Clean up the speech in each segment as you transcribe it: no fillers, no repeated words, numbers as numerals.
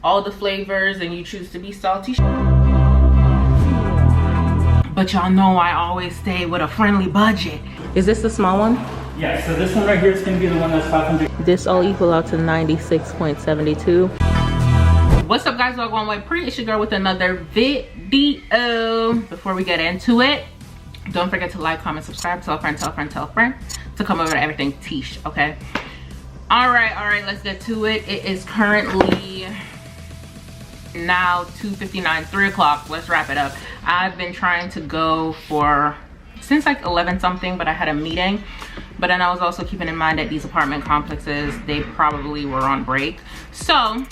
all the flavors and you choose to be salty. But y'all know I always stay with a friendly budget. Is this the small one? Yeah, so this one right here is going to be the one that's 500. This all equal out to 96.72. What's up guys, welcome way pre. It's your girl with another video. Before we get into it, don't forget to like, comment, subscribe, tell a friend, tell a friend, tell a friend to come over to everything Tish, okay? All right, let's get to it. It is currently now 2:59, 3 o'clock. Let's wrap it up. I've been trying to go for since like 11 something, but I had a meeting. But then I was also keeping in mind that these apartment complexes, they probably were on break. So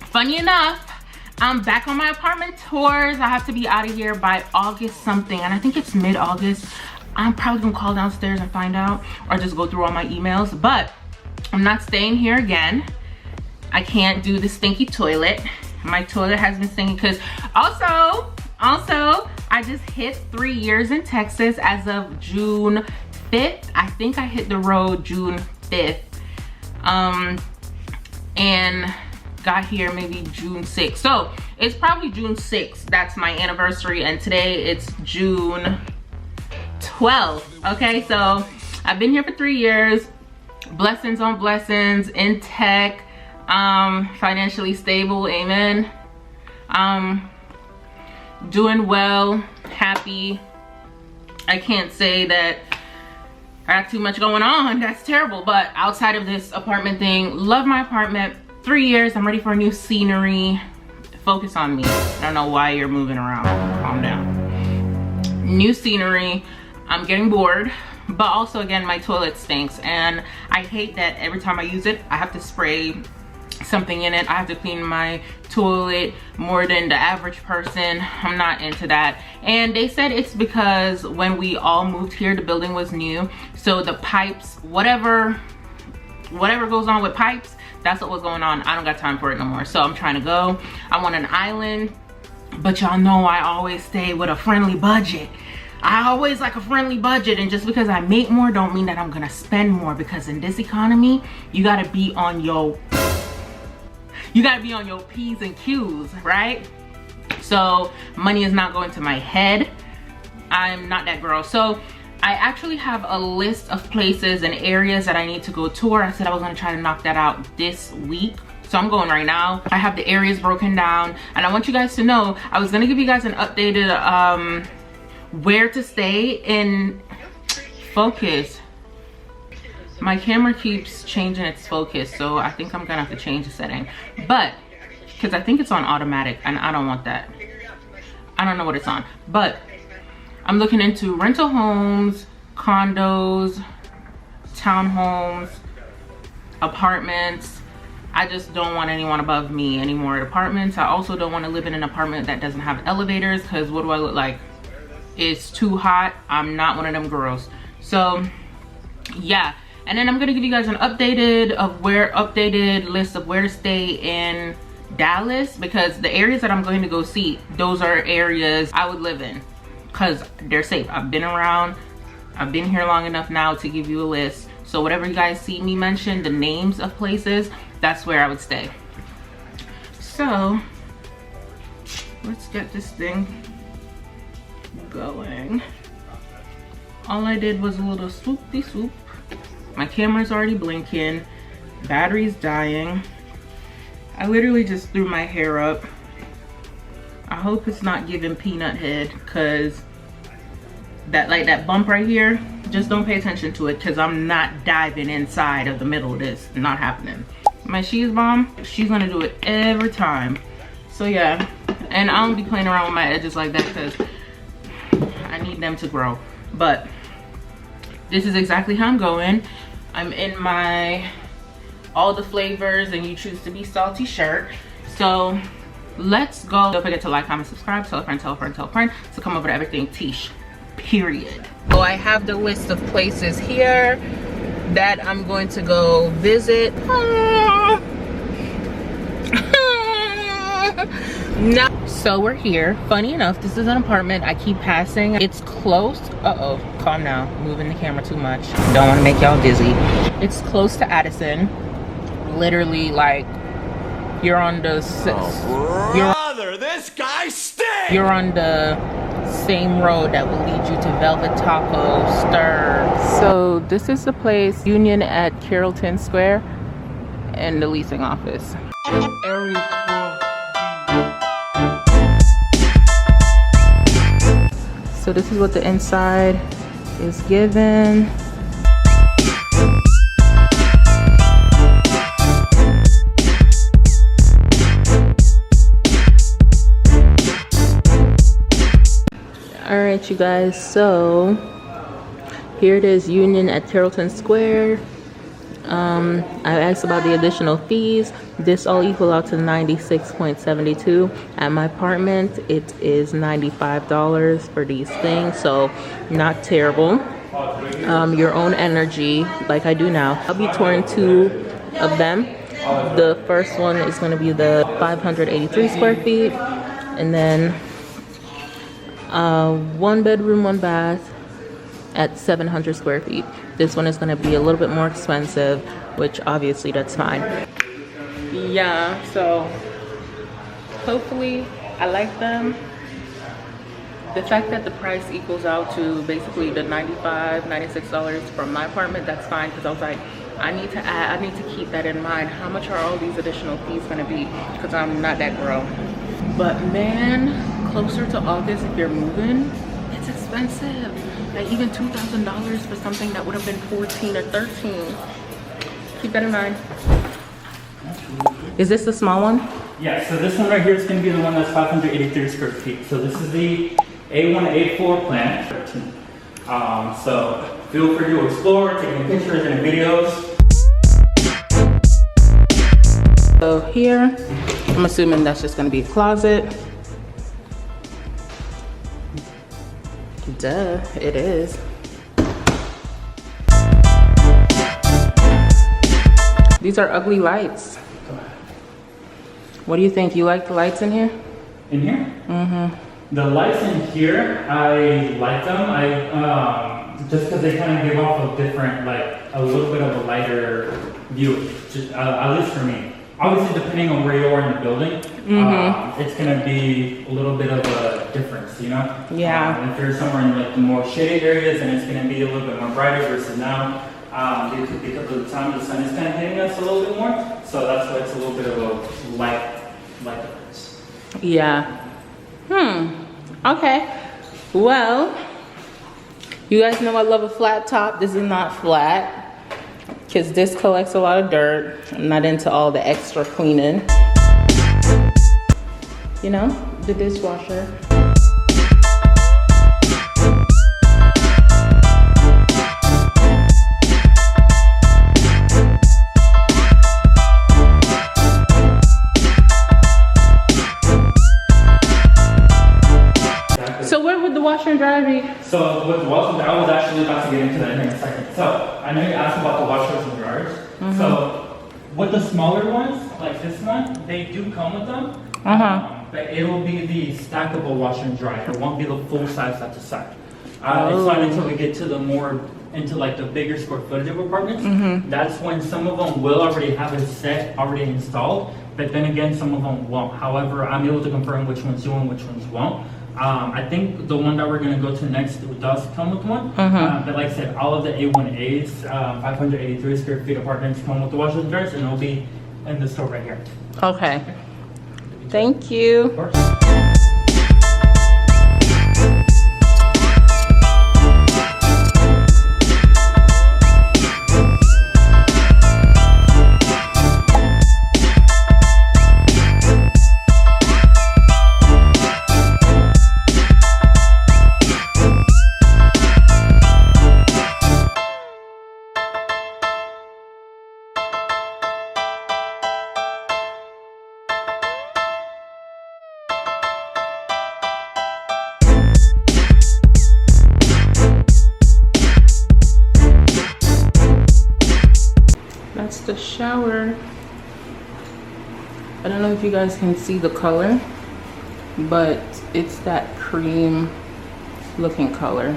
funny enough, I'm back on my apartment tours. I have to be out of here by August something, and I think it's mid-August. I'm probably gonna call downstairs and find out, or just go through all my emails. But I'm not staying here again. I can't do the stinky toilet. My toilet has been stinking because also I just hit 3 years in Texas as of June 5th. I think I hit the road June 5th. And got here maybe June 6th. So it's probably June 6th. That's my anniversary, and today it's June 12th. Okay, so I've been here for 3 years. Blessings on blessings in tech. Financially stable, amen. Doing well, happy. I can't say that I have too much going on, that's terrible, but outside of this apartment thing, love my apartment. 3 years, I'm ready for a new scenery. Focus on me. I don't know why you're moving around. Calm down. New scenery. I'm getting bored, but also again, my toilet stinks, and I hate that every time I use it, I have to spray something in it. I have to clean my toilet more than the average person. I'm not into that. And they said it's because when we all moved here, the building was new, so the pipes, whatever goes on with pipes, that's what was going on. I don't got time for it no more, so I'm trying to go. I want an island, but y'all know I always stay with a friendly budget. I always like a friendly budget, and just because I make more don't mean that I'm gonna spend more, because in this economy you gotta be on your P's and Q's, right? So money is not going to my head. I'm not that girl. So I actually have a list of places and areas that I need to go tour. I said I was gonna try to knock that out this week, so I'm going right now. I have the areas broken down, and I want you guys to know, I was gonna give you guys an updated where to stay in focus. My camera keeps changing its focus, so I think I'm gonna have to change the setting, but because I think it's on automatic and I don't want that. I don't know what it's on, but I'm looking into rental homes, condos, townhomes, apartments. I just don't want anyone above me anymore at apartments. I also don't want to live in an apartment that doesn't have elevators, because what do I look like? It's too hot. I'm not one of them girls. So yeah, and then I'm gonna give you guys an updated list of where to stay in Dallas, because the areas that I'm going to go see, those are areas I would live in because they're safe. I've been around, I've been here long enough now to give you a list. So whatever you guys see me mention, the names of places, that's where I would stay. So let's get this thing going. All I did was a little swoopy swoop. My camera's already blinking, battery's dying. I literally just threw my hair up. I hope it's not giving peanut head, because that bump right here, just don't pay attention to it, because I'm not diving inside of the middle of this. Not happening. My She's Bomb, she's gonna do it every time. So yeah, and I don't be playing around with my edges like that because I need them to grow. But this is exactly how I'm going. I'm in my all the flavors and you choose to be salty shirt. So let's go. Don't forget to like, comment, subscribe, tell a friend, tell a friend, tell a friend to come over to everything Tish, period. So I have the list of places here that I'm going to go visit. No. So we're here. Funny enough, this is an apartment I keep passing. It's close. Uh-oh, calm down. Moving the camera too much. Don't want to make y'all dizzy. It's close to Addison. Literally like You're on the this guy stinks! you're on the same road that will lead you to Velvet Taco Stir. So this is the place, Union at Carrollton Square, and the leasing office. So this is what the inside is given. All right, you guys, so here it is, Union at Carrollton Square. I asked about the additional fees. This all equal out to $96.72. At my apartment, it is $95 for these things, so not terrible. Your own energy, like I do now. I'll be touring 2 of them. The first one is going to be the 583 square feet, and then 1 bedroom, 1 bath at 700 square feet. This one is going to be a little bit more expensive, which obviously that's fine. Yeah, so hopefully I like them. The fact that the price equals out to basically the $95, $96 from my apartment, that's fine, because I was like, I need to keep that in mind. How much are all these additional fees going to be? Because I'm not that girl. But man, closer to August, if you're moving, it's expensive. Like even $2,000 for something that would have been 14 or 13. Keep that in mind. Is this the small one? Yeah, so this one right here is going to be the one that's 583 square feet. So this is the A1 A4 plan. So feel free to explore, taking pictures and videos. So here, I'm assuming that's just going to be a closet. Duh, it is. These are ugly lights. What do you think? You like the lights in here? In here? Mm-hmm. The lights in here, I like them. Just because they kind of give off a different, like a little bit of a lighter view, just, at least for me. Obviously, depending on where you are in the building, it's gonna be a little bit of a difference, you know? Yeah. If you're somewhere in like the more shaded areas, then it's gonna be a little bit more brighter versus now, because of the time the sun is kind of hitting us a little bit more. So that's why it's a little bit of a light difference. Yeah. Okay. Well, you guys know I love a flat top. This is not flat, because this collects a lot of dirt. I'm not into all the extra cleaning. You know, the dishwasher. So where would the washer and dryer be? So with the washer, I was actually about to get into that in a second. So I know you asked about the washers and dryers. So with the smaller ones, like this one, they do come with them. But it'll be the stackable washer and dryer. It won't be the full size at the side. It's not until we get to the more into like the bigger square footage of apartments. That's when some of them will already have a set already installed. But then again, some of them won't. However, I'm able to confirm which ones do and which ones won't. I think the one that we're going to go to next does come with one. But like I said, all of the A1As, 583 square feet apartments come with the washers and dryers, and it'll be in the store right here. Okay. Thank you. Of course. That's the shower. I don't know if you guys can see the color, but it's that cream looking color.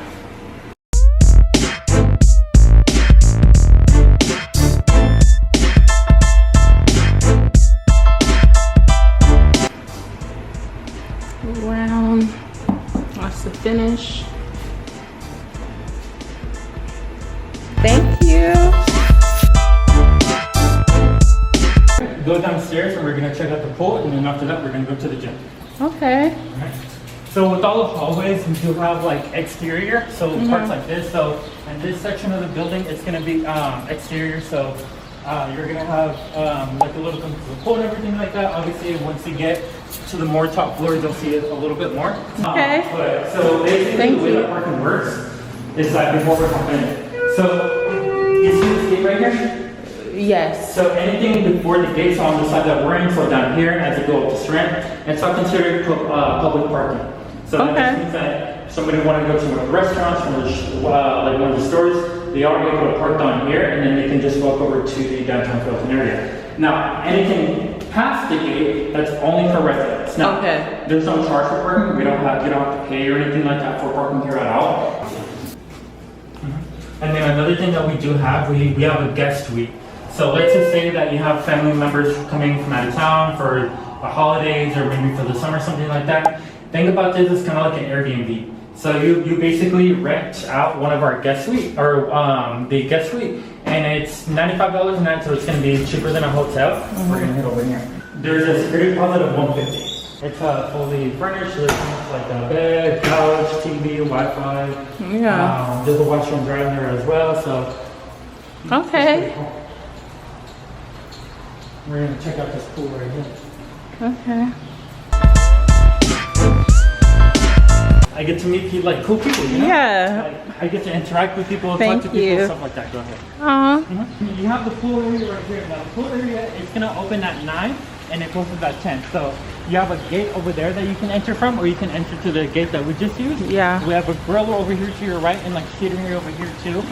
around. That's the finish. Thank you. Go downstairs and we're gonna check out the pool, and then after that we're gonna go to the gym. Okay. Alright. So with all the hallways, we do have like exterior, so parts like this. So in this section of the building, it's gonna be exterior. So you're gonna have like a little pool and everything like that. Obviously, once you get to the more top floors, you'll see it a little bit more. Okay. But so basically, the way the parking works is that before we're hopping in. So you see this gate right here? Yes. So anything before the gates on the side that we're in, so down here as you go up the strand, it's all considered public parking. So that means that somebody wanted to go to one of the restaurants, like one of the stores, they are able to park down here, and then they can just walk over to the downtown Carrollton area. Now, anything past the gate, that's only for residents. Now, there's no charge for parking. You don't have to pay or anything like that for parking here at all. And then another thing that we do have, we have a guest suite. So let's just say that you have family members coming from out of town for the holidays or maybe for the summer, something like that. Think about this as kind of like an Airbnb. So you basically rent out one of our guest suite, or the guest suite, and it's $95 a night, so it's going to be cheaper than a hotel. We're going to head over here. There's a security deposit of $150. It's fully furnished, so it's like a bed, couch, TV, Wi-Fi. Yeah. There's a washer and dryer in there as well, so. Okay. We're going to check out this pool right here. Okay. I get to meet people, like cool people, you know? Yeah. Like, I get to interact with people, Thank talk to you. people, stuff like that. Go ahead. Aww. You have the pool area right here. Now the pool area is gonna open at 9 and it closes at 10. So you have a gate over there that you can enter from, or you can enter to the gate that we just used. Yeah. We have a grill over here to your right and like seating area over here too.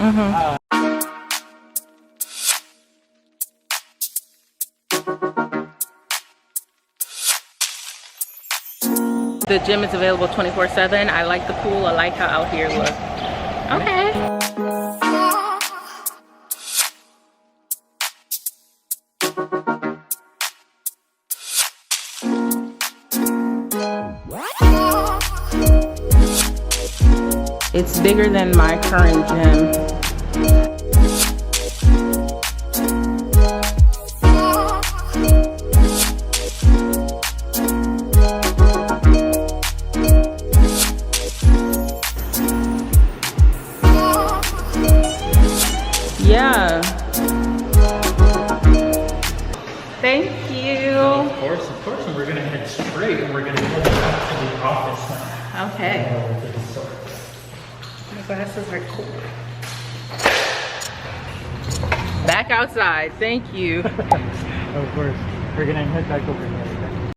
The gym is available 24/7. I like the pool. I like how out here looks. Okay. It's bigger than my current gym. Yeah. Thank you. Of course. And we're gonna head straight and we're gonna head back to the office now. Okay. My glasses are cool. Back outside. Thank you. Of course. We're gonna head back over here.